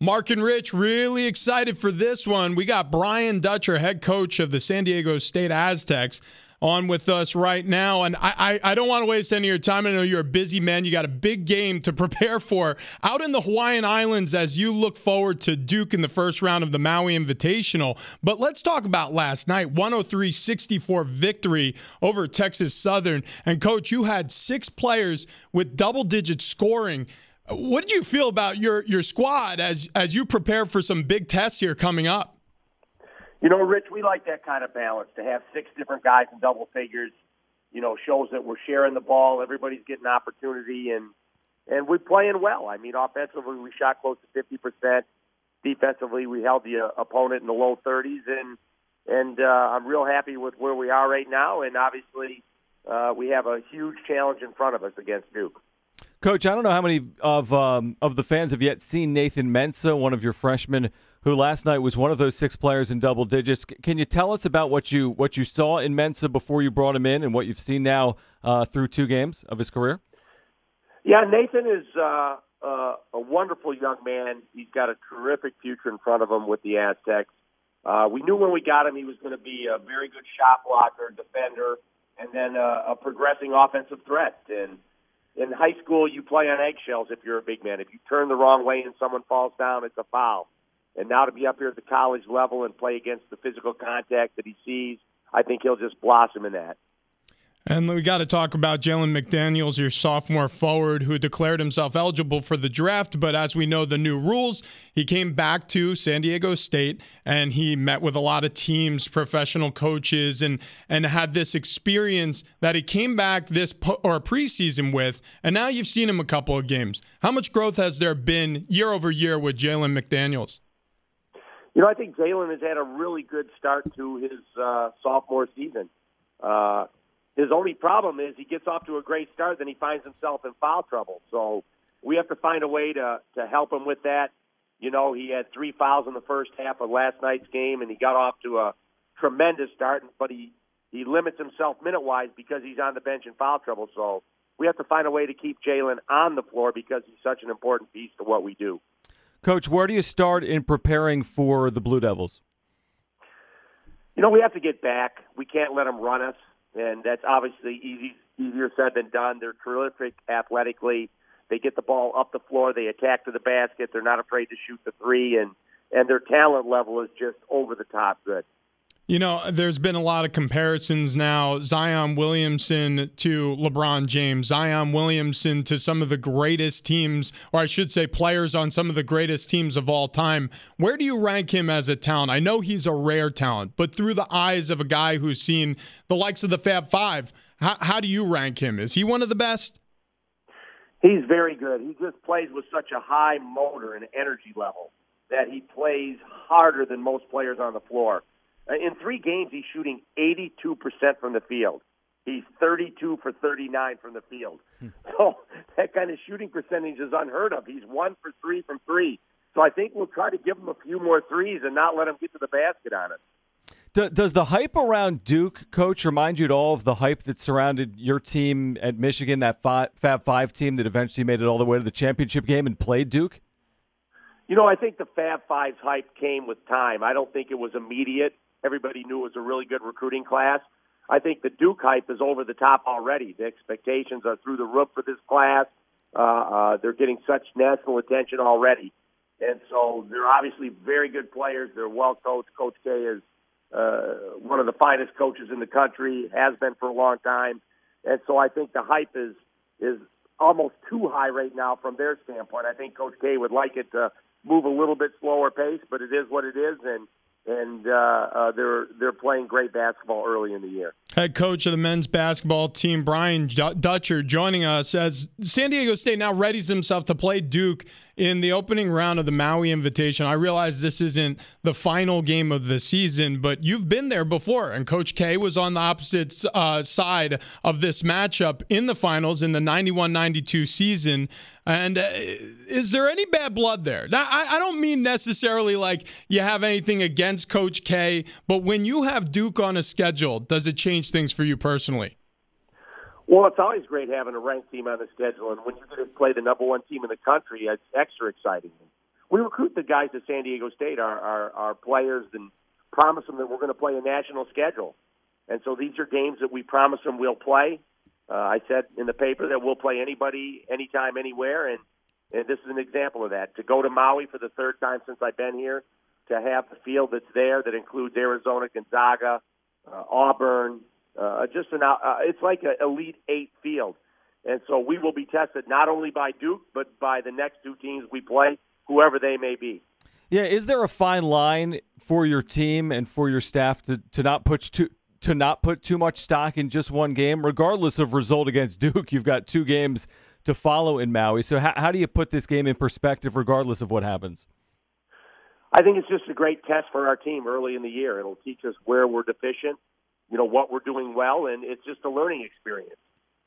Mark and Rich, really excited for this one. We got Brian Dutcher, head coach of the San Diego State Aztecs, on with us right now. And I don't want to waste any of your time. I know you're a busy man. You got a big game to prepare for out in the Hawaiian Islands as you look forward to Duke in the first round of the Maui Invitational. But let's talk about last night, 103-64 victory over Texas Southern. And, Coach, you had 6 players with double-digit scoring. What did you feel about your squad as you prepare for some big tests here coming up? You know, Rich, we like that kind of balance. To have 6 different guys in double figures, shows that we're sharing the ball. Everybody's getting opportunity, and we're playing well. I mean, offensively, we shot close to 50%. Defensively, we held the opponent in the low 30s, and I'm real happy with where we are right now. And obviously, we have a huge challenge in front of us against Duke. Coach, I don't know how many of the fans have yet seen Nathan Mensah, one of your freshmen, who last night was one of those 6 players in double digits. Can you tell us about what you saw in Mensah before you brought him in and what you've seen now through 2 games of his career? Yeah, Nathan is a wonderful young man. He's got a terrific future in front of him with the Aztecs. We knew when we got him he was going to be a very good shot blocker, defender, and then a progressing offensive threat. And in high school, you play on eggshells if you're a big man. If you turn the wrong way and someone falls down, it's a foul. And now to be up here at the college level and play against the physical contact that he sees, I think he'll just blossom in that. And we got to talk about Jalen McDaniels, your sophomore forward, who declared himself eligible for the draft. But as we know the new rules, he came back to San Diego State and he met with a lot of teams, professional coaches, and had this experience that he came back this preseason with. And now you've seen him a couple of games. How much growth has there been year over year with Jalen McDaniels? I think Jalen has had a really good start to his sophomore season. His only problem is he gets off to a great start, then he finds himself in foul trouble. So we have to find a way to help him with that. He had 3 fouls in the first half of last night's game, and he got off to a tremendous start, but he limits himself minute-wise because he's on the bench in foul trouble. So we have to find a way to keep Jalen on the floor because he's such an important piece to what we do. Coach, where do you start in preparing for the Blue Devils? We have to get back. We can't let them run us, and that's obviously easier said than done. They're terrific athletically. They get the ball up the floor. They attack to the basket. They're not afraid to shoot the 3, and their talent level is just over the top good. There's been a lot of comparisons now. Zion Williamson to LeBron James, Zion Williamson to some of the greatest teams, or I should say players on some of the greatest teams of all time. Where do you rank him as a talent? I know he's a rare talent, but through the eyes of a guy who's seen the likes of the Fab Five, how do you rank him? Is he one of the best? He's very good. He just plays with such a high motor and energy level that he plays harder than most players on the floor. In 3 games, he's shooting 82% from the field. He's 32 for 39 from the field. So that kind of shooting percentage is unheard of. He's 1 for 3 from 3. So I think we'll try to give him a few more threes and not let him get to the basket on it. Does the hype around Duke, Coach, remind you at all of the hype that surrounded your team at Michigan, that Fab Five team that eventually made it all the way to the championship game and played Duke? I think the Fab Five's hype came with time. I don't think it was immediate. Everybody knew it was a really good recruiting class. I think the Duke hype is over the top already. The expectations are through the roof for this class. They're getting such national attention already. And so they're obviously very good players. They're well coached. Coach K is one of the finest coaches in the country, has been for a long time. And so I think the hype is almost too high right now from their standpoint. I think Coach K would like it to move a little bit slower pace, but it is what it is, and they're playing great basketball early in the year. Head coach of the men's basketball team, Brian Dutcher, joining us as San Diego State now readies himself to play Duke in the opening round of the Maui Invitation. I realize this isn't the final game of the season, but you've been there before, and Coach K was on the opposite side of this matchup in the finals in the 91-92 season. And is there any bad blood there? Now, I don't mean necessarily like you have anything against Coach K, but when you have Duke on a schedule, does it change things for you personally? Well, it's always great having a ranked team on the schedule, and when you get to play the number 1 team in the country, it's extra exciting. we recruit the guys at San Diego State, our players, and promise them that we're going to play a national schedule. And so these are games that we promise them we'll play. I said in the paper that we'll play anybody, anytime, anywhere, and this is an example of that. To go to Maui for the third time since I've been here, to have the field that's there that includes Arizona, Gonzaga, Auburn, it's like an Elite Eight field. And so we will be tested not only by Duke, but by the next two teams we play, whoever they may be. Yeah, is there a fine line for your team and for your staff to not put too much stock in just one game, regardless of result against Duke? You've got two games to follow in Maui. So how do you put this game in perspective, regardless of what happens? I think it's just a great test for our team early in the year. It'll teach us where we're deficient, what we're doing well, and it's just a learning experience.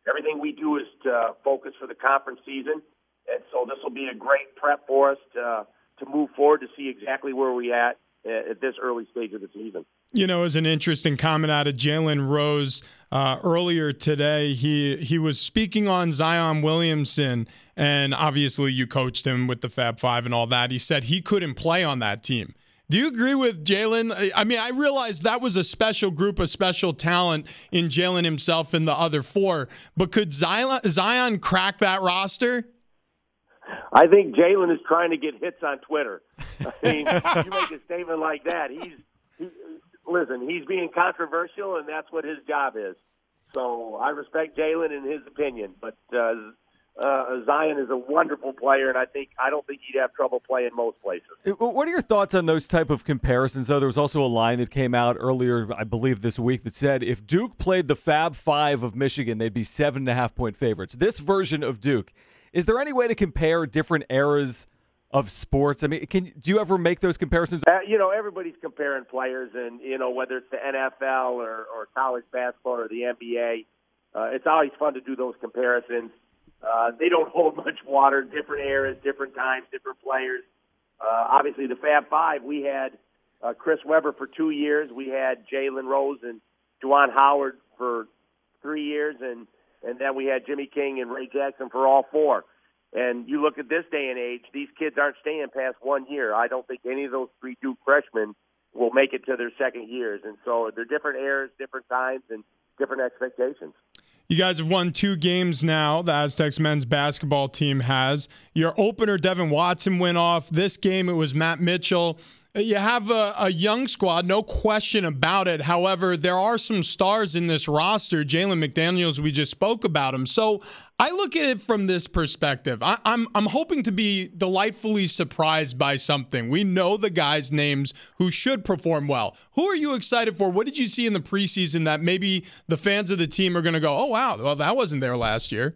Everything we do is to focus for the conference season, and so this will be a great prep for us to move forward to see exactly where we're at this early stage of the season. It was an interesting comment out of Jalen Rose earlier today. He was speaking on Zion Williamson, and obviously you coached him with the Fab Five and all that. He said he couldn't play on that team. Do you agree with Jalen? I mean, I realized that was a special group, a special talent in Jalen himself and the other four, but could Zion crack that roster? I think Jalen is trying to get hits on Twitter. I mean, you make a statement like that, he's being controversial, and that's what his job is. So I respect Jalen and his opinion, but Zion is a wonderful player, and I don't think he'd have trouble playing most places. What are your thoughts on those type of comparisons, though? There was also a line that came out earlier, I believe this week, that said if Duke played the Fab Five of Michigan, they'd be 7.5-point favorites. This version of Duke, is there any way to compare different eras of sports? I mean, do you ever make those comparisons? Everybody's comparing players, and, whether it's the NFL or college basketball or the NBA, it's always fun to do those comparisons. They don't hold much water. Different eras, different times, different players. Obviously, the Fab Five, we had Chris Webber for 2 years. We had Jalen Rose and Juwan Howard for 3 years, and then we had Jimmy King and Ray Jackson for all 4. And you look at this day and age, these kids aren't staying past 1 year. I don't think any of those 3 Duke freshmen will make it to their second years. And so they're different eras, different times, and different expectations. You guys have won 2 games now. The Aztecs men's basketball team has. Your opener, Devin Watson, went off. This game, it was Matt Mitchell. You have a young squad, no question about it. However, there are some stars in this roster. Jalen McDaniels, we just spoke about him. So I look at it from this perspective. I'm hoping to be delightfully surprised by something. We know the guys' names who should perform well. Who are you excited for? What did you see in the preseason that maybe the fans of the team are going to go, oh, wow, well, that wasn't there last year?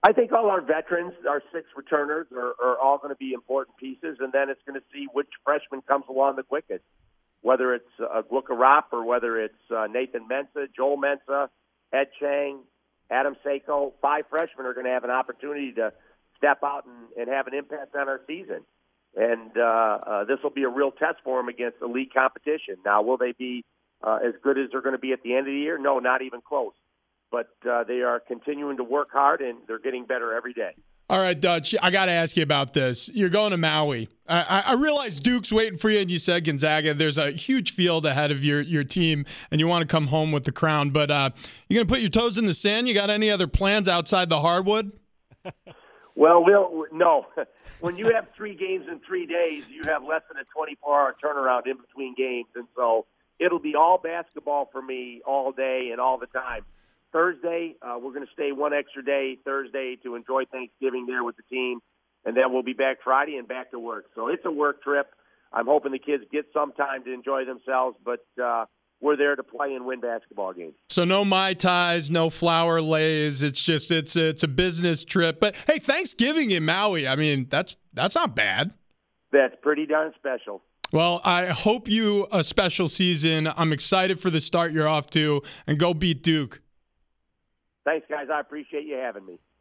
I think all our veterans, our 6 returners, are all going to be important pieces, and then it's going to see which freshman comes along the quickest, whether it's Gluka Rapp or whether it's Nathan Mensah, Joel Mensah, Ed Chang, Adam Seiko. 5 freshmen are going to have an opportunity to step out and have an impact on our season. And this will be a real test for them against elite competition. Now, will they be as good as they're going to be at the end of the year? No, not even close. But they are continuing to work hard, and they're getting better every day. All right, Dutch, I got to ask you about this. You're going to Maui. I realize Duke's waiting for you, and you said Gonzaga. There's a huge field ahead of your team, and you want to come home with the crown. But you going to put your toes in the sand? You got any other plans outside the hardwood? Well, no. When you have 3 games in 3 days, you have less than a 24-hour turnaround in between games. And so it'll be all basketball for me all day and all the time. Thursday, we're going to stay 1 extra day Thursday to enjoy Thanksgiving there with the team, and then we'll be back Friday and back to work. So it's a work trip. I'm hoping the kids get some time to enjoy themselves, but we're there to play and win basketball games. So no Mai Tais, no flower lays. It's just it's a business trip. But hey, Thanksgiving in Maui, I mean, that's not bad. That's pretty darn special. Well, I hope you a special season. I'm excited for the start you're off to, and go beat Duke. Thanks, guys. I appreciate you having me.